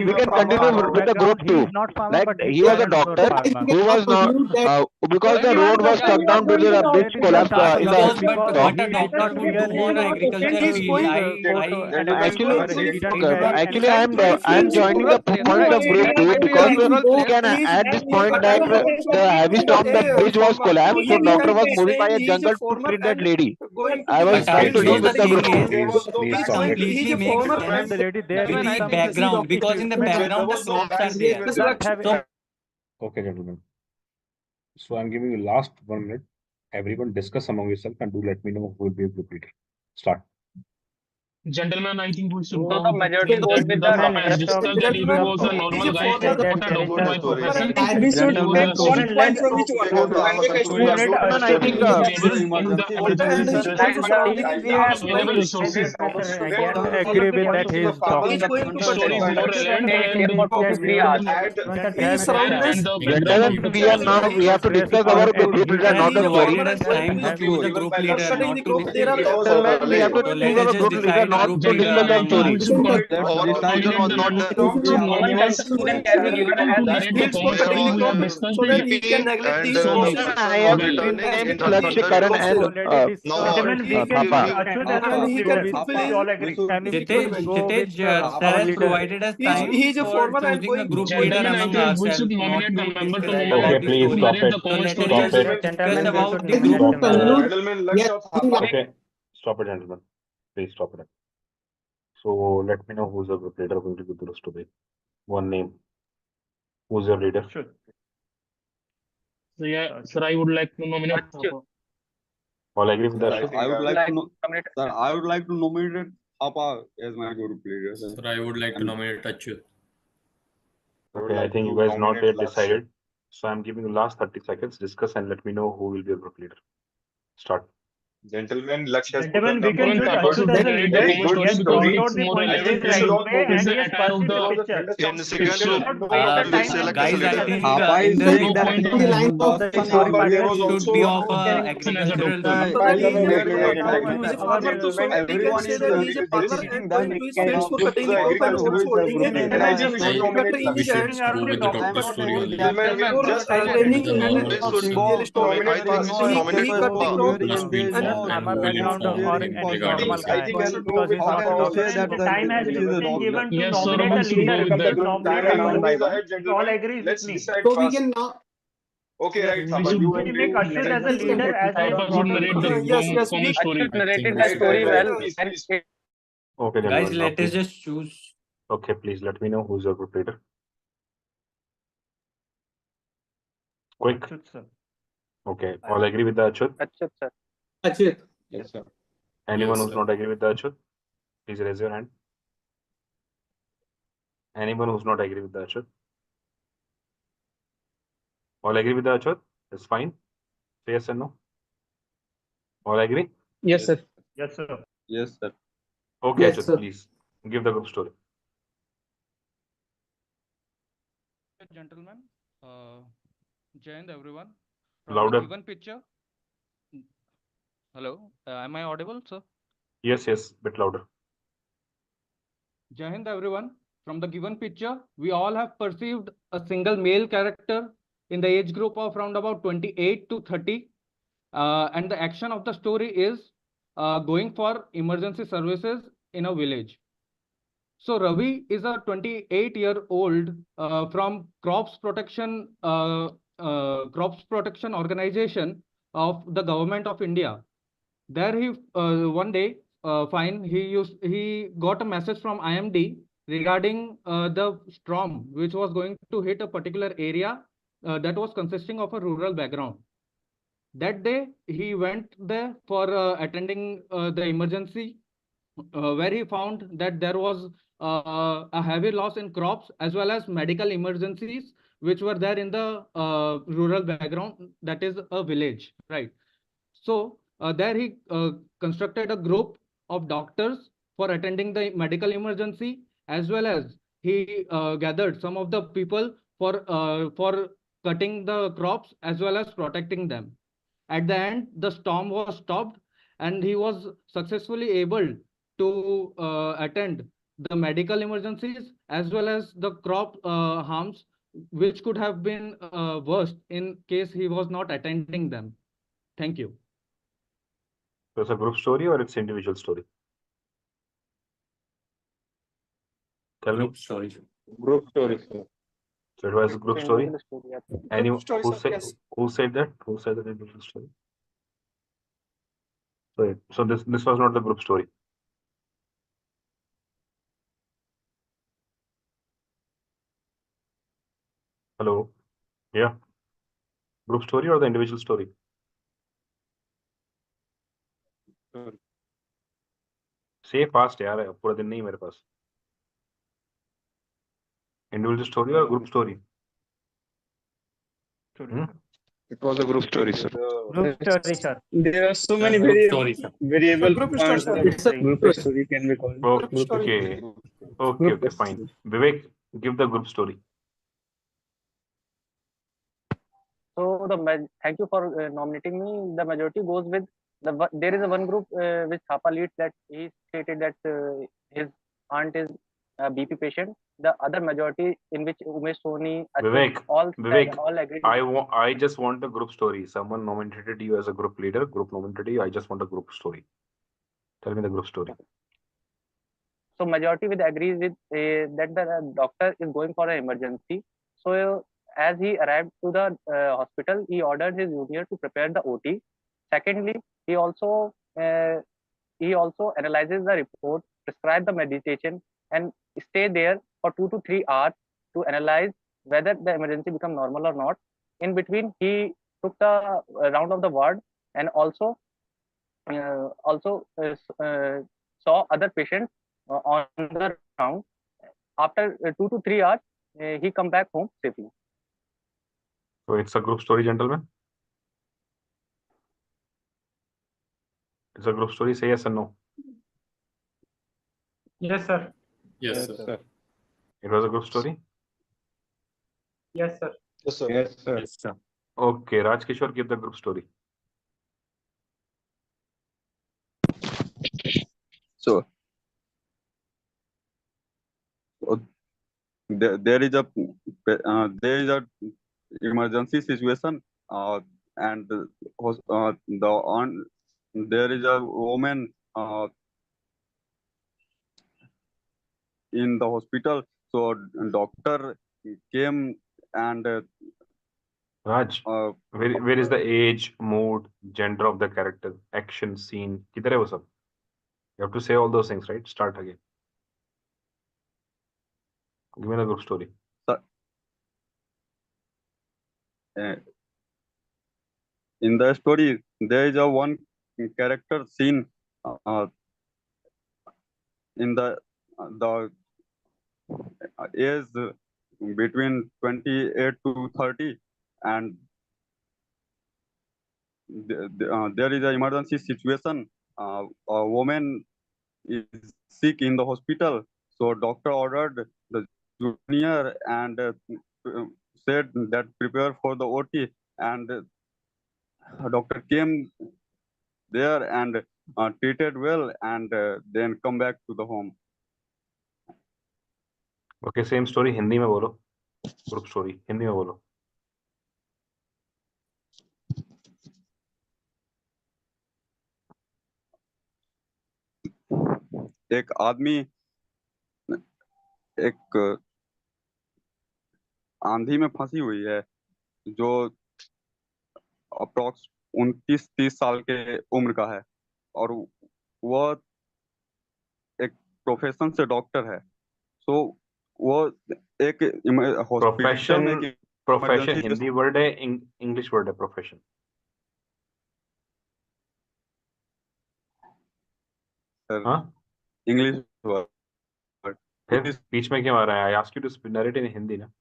[SPEAKER 19] we can continue with the group two. Like he was a doctor who was not because the road was stuck down due to the bridge collapse in the
[SPEAKER 10] What a doctor would do on an agriculture field.
[SPEAKER 19] Actually, I am joining the point of group two because we can add this point that the heavy storm, the bridge was collapsed, so doctor was moving by a jungle to treat that lady. I was trying to deal with the group.
[SPEAKER 10] It completely makes sense with the background, because in the background the crops are there. So,
[SPEAKER 1] Okay, gentlemen. So I'm giving you last 1 minute. Everyone discuss among yourself and do let me know who will be a group leader. Start.
[SPEAKER 15] Gentlemen, I think we should
[SPEAKER 7] So
[SPEAKER 15] go
[SPEAKER 7] the majority
[SPEAKER 15] with
[SPEAKER 7] goes with
[SPEAKER 15] the
[SPEAKER 7] the
[SPEAKER 15] as discussed that he was a normal guy, not a doctor by profession.
[SPEAKER 5] We should take one point from each one.
[SPEAKER 19] Gentlemen, I think
[SPEAKER 15] In the emergency situation, available resources.
[SPEAKER 6] Agree with that he is doctor.
[SPEAKER 15] Story is more relevant and the background of the
[SPEAKER 19] gentlemen, we have to discuss our group leader, not the story.
[SPEAKER 10] provided us time to choose a group leader, not to discuss.
[SPEAKER 19] Gentlemen, we have to
[SPEAKER 10] So
[SPEAKER 19] choose
[SPEAKER 10] let us
[SPEAKER 19] our
[SPEAKER 10] just
[SPEAKER 19] group leader,
[SPEAKER 10] decide
[SPEAKER 19] not
[SPEAKER 10] group
[SPEAKER 19] to
[SPEAKER 10] leader
[SPEAKER 19] discuss the
[SPEAKER 10] among
[SPEAKER 19] story.
[SPEAKER 7] normal person can be given as
[SPEAKER 15] narrate the points which we have discussed.
[SPEAKER 14] So that we can neglect these sources.
[SPEAKER 19] I have named Lakshya, Karan, and Papa.
[SPEAKER 14] And he can fulfill his
[SPEAKER 6] all agree.
[SPEAKER 10] Kshitij, sir has provided us time
[SPEAKER 14] He's a
[SPEAKER 10] for
[SPEAKER 14] former and
[SPEAKER 10] choosing a
[SPEAKER 14] going
[SPEAKER 10] group
[SPEAKER 14] going
[SPEAKER 10] leader
[SPEAKER 15] Gentlemen, I
[SPEAKER 10] among
[SPEAKER 15] think we
[SPEAKER 10] ourselves,
[SPEAKER 15] should
[SPEAKER 10] not
[SPEAKER 15] nominate
[SPEAKER 10] to
[SPEAKER 15] one member to
[SPEAKER 10] describe
[SPEAKER 15] narrate,
[SPEAKER 10] about the story.
[SPEAKER 15] narrate the
[SPEAKER 10] So
[SPEAKER 15] common
[SPEAKER 10] let us
[SPEAKER 15] story.
[SPEAKER 10] just discuss about the group.
[SPEAKER 1] Gentlemen, okay, stop it, gentlemen. Please stop it. So let me know who's the group leader going to be close to be. One name. Who's your leader?
[SPEAKER 6] Sure.
[SPEAKER 15] So yeah, sir, I would like to nominate Papa.
[SPEAKER 1] All agree with that?
[SPEAKER 11] I would like to sir, I would like to nominate Papa as my group leader.
[SPEAKER 4] Sir, I would like to nominate Achyut.
[SPEAKER 1] Okay, I think you guys not yet decided. So I'm giving you last 30 seconds. Discuss and let me know who will be your group leader. Start.
[SPEAKER 2] Gentlemen, Lakshya.
[SPEAKER 6] Gentlemen, we can choose
[SPEAKER 15] Papa should
[SPEAKER 6] Achyut as a
[SPEAKER 15] narrate the
[SPEAKER 6] leader.
[SPEAKER 15] common story because it's more relevant
[SPEAKER 6] Is
[SPEAKER 15] is the
[SPEAKER 6] the
[SPEAKER 15] attire of the
[SPEAKER 18] In the second,
[SPEAKER 10] Guys, I think
[SPEAKER 19] Papa
[SPEAKER 10] in
[SPEAKER 19] is
[SPEAKER 10] the
[SPEAKER 19] saying
[SPEAKER 10] group
[SPEAKER 19] that
[SPEAKER 10] point
[SPEAKER 19] the line of the story
[SPEAKER 10] should be of agricultural field.
[SPEAKER 11] Everyone is
[SPEAKER 14] participating going to his fields for cutting the crop and also holding a cutter in his hands.
[SPEAKER 4] Go with the doctor story only.
[SPEAKER 14] Training
[SPEAKER 4] The normal story.
[SPEAKER 14] he cut the crop
[SPEAKER 4] Must be informed and well informed regarding the same.
[SPEAKER 6] Time has been given to
[SPEAKER 15] Yes, sir,
[SPEAKER 6] nominate a
[SPEAKER 15] we should
[SPEAKER 6] leader.
[SPEAKER 15] go with
[SPEAKER 6] We
[SPEAKER 15] that.
[SPEAKER 6] can nominate all agree
[SPEAKER 2] Let's
[SPEAKER 6] with me.
[SPEAKER 2] decide
[SPEAKER 9] So we
[SPEAKER 2] fast.
[SPEAKER 9] can now.
[SPEAKER 2] Okay, right.
[SPEAKER 15] We
[SPEAKER 2] Papa,
[SPEAKER 15] should
[SPEAKER 2] you
[SPEAKER 6] We make Achyut as a leader as
[SPEAKER 15] Papa should narrate the
[SPEAKER 14] Yes,
[SPEAKER 15] common story.
[SPEAKER 7] narrated the story well, and
[SPEAKER 1] Okay,
[SPEAKER 10] Guys,
[SPEAKER 1] gentlemen.
[SPEAKER 10] let us
[SPEAKER 1] please.
[SPEAKER 10] just choose.
[SPEAKER 1] Okay, please let me know who's your group leader. Quick.
[SPEAKER 6] Achyut, sir.
[SPEAKER 1] Okay, all agree with the Achyut?
[SPEAKER 7] Achyut, sir.
[SPEAKER 9] Achyut.
[SPEAKER 11] Yes, sir.
[SPEAKER 1] Anyone
[SPEAKER 4] Yes,
[SPEAKER 1] who's
[SPEAKER 4] sir.
[SPEAKER 1] not agree with the Achyut? Please raise your hand. Anyone who's not agree with the Achyut? All agree with the Achyut? It's fine. Say yes or no? All agree?
[SPEAKER 5] Yes, sir.
[SPEAKER 6] Yes, sir.
[SPEAKER 11] Yes, sir.
[SPEAKER 1] Okay,
[SPEAKER 9] Yes,
[SPEAKER 1] Achyut,
[SPEAKER 9] sir.
[SPEAKER 1] please give the group story.
[SPEAKER 17] Gentlemen, Jai Hind everyone. From the
[SPEAKER 1] Louder.
[SPEAKER 17] given picture, Hello, am I audible, sir?
[SPEAKER 1] Yes, bit louder.
[SPEAKER 17] Jai Hind, everyone. From the given picture, we all have perceived a single male character in the age group of around about 28 to 30. And the action of the story is going for emergency services in a village. So Ravi is a 28-year-old from crops protection organization of the government of India. There he one day he got a message from IMD regarding the storm which was going to hit a particular area that was consisting of a rural background. That day he went there for attending the emergency where he found that there was a heavy loss in crops as well as medical emergencies which were there in the rural background, that is a village, right? So there he constructed a group of doctors for attending the medical emergency, as well as he gathered some of the people for cutting the crops as well as protecting them. At the end, the storm was stopped and he was successfully able to attend the medical emergencies as well as the crop harms which could have been worse in case he was not attending them. Thank you.
[SPEAKER 1] So it's a group story or it's individual story? Tell me.
[SPEAKER 4] Group story.
[SPEAKER 13] Group story, sir.
[SPEAKER 1] So it was a group story. Anyone
[SPEAKER 14] story,
[SPEAKER 1] who
[SPEAKER 14] sir,
[SPEAKER 1] said
[SPEAKER 14] yes.
[SPEAKER 1] who said that? Who said that individual story? So this was not the group story. Hello. Yeah. Group story or the individual story? Say fast यार, पूरा दिन नहीं मेरे पास. Individual story or group story?
[SPEAKER 13] It was a group story, sir.
[SPEAKER 16] Group story, sir.
[SPEAKER 5] There are so many
[SPEAKER 4] Group story, sir.
[SPEAKER 5] variable
[SPEAKER 14] Group
[SPEAKER 5] points
[SPEAKER 14] story,
[SPEAKER 5] that
[SPEAKER 14] sir.
[SPEAKER 5] group story can be called.
[SPEAKER 1] Okay, fine. Vivek, give the group story.
[SPEAKER 7] So thank you for nominating me. The majority goes with there is a one group which Thapa leads, that he stated that his aunt is a BP patient. The other majority in which Umesh Soni,
[SPEAKER 1] Vivek,
[SPEAKER 7] all agreed.
[SPEAKER 1] I just want a group story. Someone nominated you as a group leader. Group nominated you. I just want a group story. Tell me the group story.
[SPEAKER 7] So majority with agrees with that the doctor is going for an emergency. So as he arrived to the hospital, he ordered his junior to prepare the OT. Secondly, he also analyzes the report, prescribe the medication, and stay there for 2 to 3 hours to analyze whether the emergency become normal or not. In between, he took the round of the ward and also saw other patients on the round. After 2 to 3 hours, he come back home safely.
[SPEAKER 1] So it's a group story, gentlemen. It's a group story. Say yes or no.
[SPEAKER 12] Yes, sir.
[SPEAKER 4] Yes, sir.
[SPEAKER 1] It was a group story.
[SPEAKER 12] Yes, sir.
[SPEAKER 13] Yes, sir.
[SPEAKER 4] Yes, sir.
[SPEAKER 1] Okay, Rajkishore, give the group story.
[SPEAKER 11] So there is a emergency situation, and there is a woman in the hospital. So doctor came and
[SPEAKER 1] Raj, where is the age, mood, gender of the character, action, scene? किधर है वो सब? You have to say all those things, right? Start again. Give me the group story.
[SPEAKER 11] In the story, there is a one character scene in the age between 28 to 30, and there is an emergency situation. A woman is sick in the hospital, so doctor ordered the junior and said that prepare for the OT, and doctor came there and treated well, and then come back to the home.
[SPEAKER 1] Okay, same story Hindi में बोलो, group story Hindi में बोलो.
[SPEAKER 11] एक आदमी एक आंधी में फंसी हुई है जो अप्रोक्स 29-30 साल के उम्र का है, और वह एक प्रोफेशन से डॉक्टर है. सो वो एक हॉस्पिटल में एक
[SPEAKER 1] प्रोफेशन
[SPEAKER 11] इमरजेंसी
[SPEAKER 1] हिंदी वर्ड है, इंग्लिश वर्ड है प्रोफेशन. हाँ,
[SPEAKER 11] इंग्लिश वर्ड.
[SPEAKER 1] फिर बीच में क्यों आ रहा है? I ask you to narrate in Hindi ना.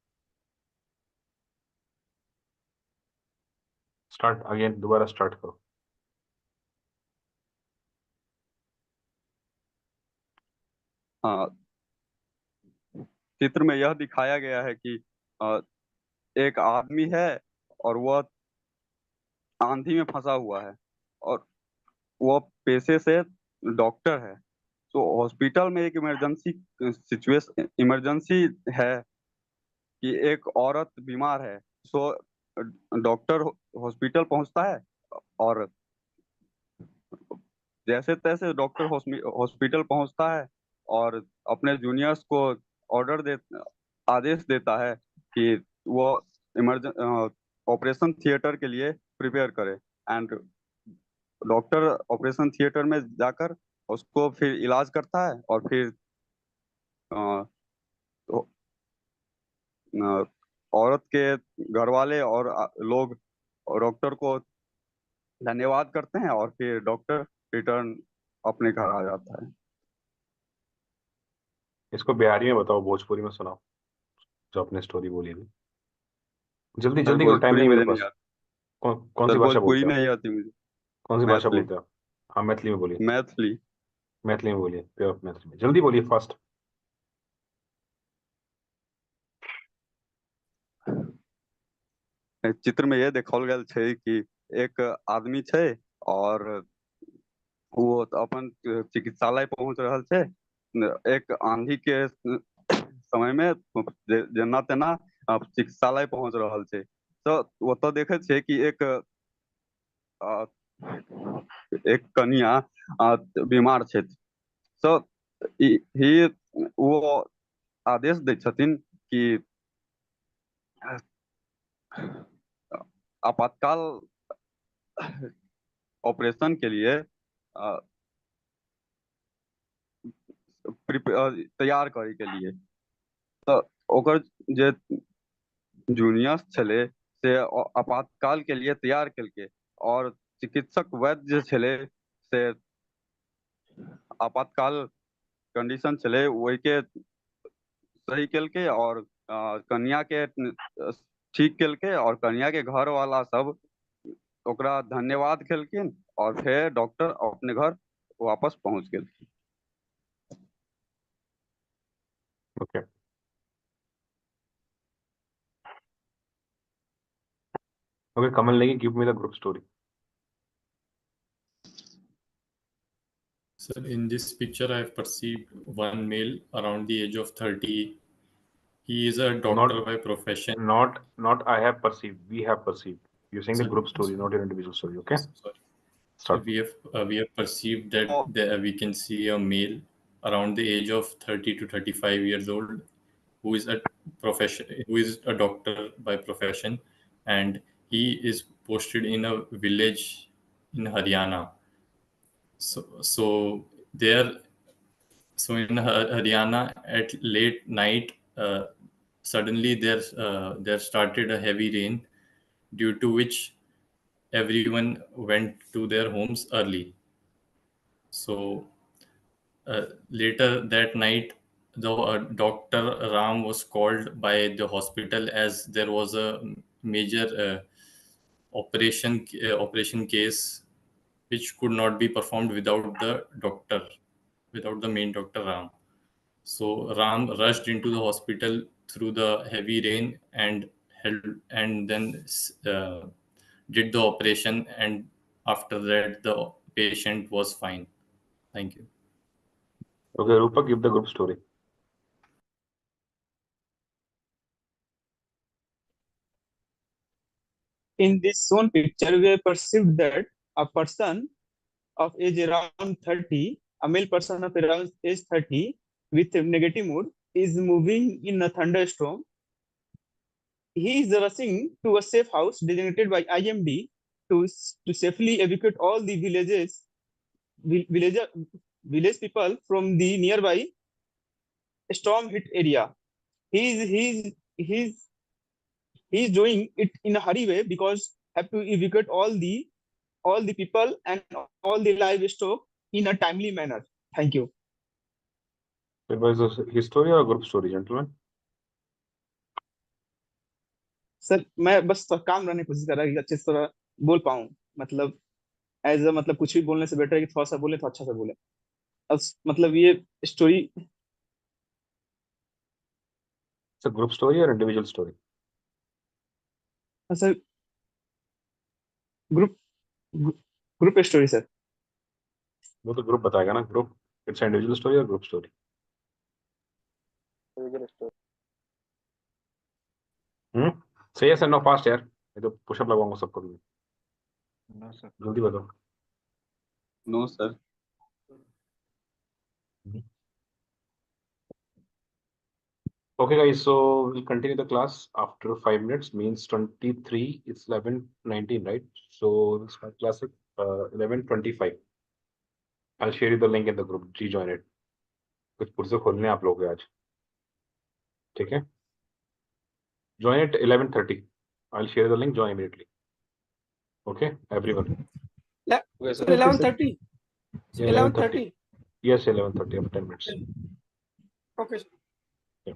[SPEAKER 1] स्टार्ट अगेन, दोबारा स्टार्ट करो.
[SPEAKER 11] हाँ, चित्र में यह दिखाया गया है कि एक आदमी है और वह आंधी में फंसा हुआ है, और वह पेशे से डॉक्टर है. तो हॉस्पिटल में एक इमरजेंसी है कि एक औरत बीमार है. सो डॉक्टर हॉस्पिटल पहुंचता है, और जैसे तैसे डॉक्टर हॉस्पिटल पहुंचता है और अपने जूनियर्स को आदेश देता है कि वो ऑपरेशन थिएटर के लिए प्रिपेयर करे. एंड डॉक्टर ऑपरेशन थिएटर में जाकर उसको फिर इलाज करता है, और फिर औरत के घर वाले और लोग डॉक्टर को धन्यवाद करते हैं, और फिर डॉक्टर रिटर्न अपने घर आ जाता है.
[SPEAKER 1] इसको बिहारी में बताओ, भोजपुरी में सुनाओ जो अपने स्टोरी बोली अभी. जल्दी
[SPEAKER 11] सर
[SPEAKER 1] जल्दी करो, टाइम
[SPEAKER 11] भोजपुरी
[SPEAKER 1] नहीं मेरे
[SPEAKER 11] मुझे नहीं
[SPEAKER 1] पास.
[SPEAKER 11] आती.
[SPEAKER 1] कौन सी
[SPEAKER 11] सर
[SPEAKER 1] भाषा
[SPEAKER 11] भोजपुरी
[SPEAKER 1] बोलते हो?
[SPEAKER 11] नहीं आती मुझे.
[SPEAKER 1] कौन सी भाषा
[SPEAKER 11] मैथिली.
[SPEAKER 1] बोलते हो? हाँ, मैथिली में बोलिए.
[SPEAKER 11] मैथिली.
[SPEAKER 1] मैथिली में बोलिए, प्योर मैथिली में. जल्दी बोलिए, फास्ट.
[SPEAKER 11] चित्र में ये देखाओल गेल छै कि एक आदमी छै और वो अपन चिकित्सालय पहुंच रहल छै. एक आंधी के समय में जेना तेना चिकित्सालय पहुंच रहल छै. तो ओतऽ देखे छै कि एक कन्या बीमार छै. तो ही वो आदेश दै छथिन कि आपातकाल ऑपरेशन के लिए तैयार करे के लिए. तो ओकर जे जूनियर्स छले से आपातकाल के लिए तैयार केलके, और चिकित्सक वैद्य जे छले से आपातकाल कंडीशन छले वही के सही केलके, और कन्या के ठीक केलके, और कन्या के घर वाला सब ओकरा धन्यवाद केलकिन, और फिर डॉक्टर अपने घर वापस पहुंच गेलखिन.
[SPEAKER 1] Okay. Okay, Kamal Negi, give me the group story.
[SPEAKER 4] Sir, in this picture, I have perceived one male around the age of 30. He is a doctor by profession.
[SPEAKER 1] Not I have perceived. We have perceived. You're saying the
[SPEAKER 4] Sorry,
[SPEAKER 1] group story, not your individual story. Okay.
[SPEAKER 4] Sorry.
[SPEAKER 1] Start.
[SPEAKER 4] So we have perceived that we can see a male around the age of 30 to 35 years old who is a doctor by profession, and he is posted in a village in Haryana. So in Haryana at late night, suddenly there started a heavy rain, due to which everyone went to their homes early. So later that night, the Dr. Ram was called by the hospital as there was a major operation case which could not be performed without the main doctor Ram. So Ram rushed into the hospital through the heavy rain and then did the operation, and after that the patient was fine. Thank you.
[SPEAKER 1] Okay, Rupa, give the group story.
[SPEAKER 5] In this shown picture, we have perceived that a person of age around 30, a male person of around age 30 with a negative mood is moving in a thunderstorm. He is rushing to a safe house designated by IMD to safely evacuate all the village people from the nearby storm hit area. He's doing it in a hurry way because have to evacuate all the people and all the livestock in a timely manner. Thank you.
[SPEAKER 1] It was a his story or a group story, gentlemen?
[SPEAKER 5] Sir मैं बस काम रहने की कोशिश कर रहा हूँ कि अच्छे से थोड़ा बोल पाऊँ मतलब एज अ मतलब कुछ भी बोलने से बेटर है कि थोड़ा सा बोले तो अच्छा से बोले मतलब ये story
[SPEAKER 1] It's a group story or individual story?
[SPEAKER 5] Sir group story sir
[SPEAKER 1] वो तो ग्रुप बताएगा ना group. It's an individual story or group story? Say yes and no fast यार. ये तो पुशअप लगवाऊंगा सबको भी.
[SPEAKER 11] No, sir.
[SPEAKER 1] जल्दी बताओ.
[SPEAKER 11] No, sir.
[SPEAKER 1] Okay, guys. So we'll continue the class after 5 minutes. Means 23. It's 11:19, right? So this class is 11:25. I'll share you the link in the group. जी join it. कुछ पुर्से खोलने आप लोग आज. ठीक है? Join at 11:30. I'll share the link. Join immediately. Okay, everyone.
[SPEAKER 14] 11:30.
[SPEAKER 1] Yeah, 11:30. Yes, 11:30 after 10 minutes.
[SPEAKER 14] Okay.
[SPEAKER 1] Yeah.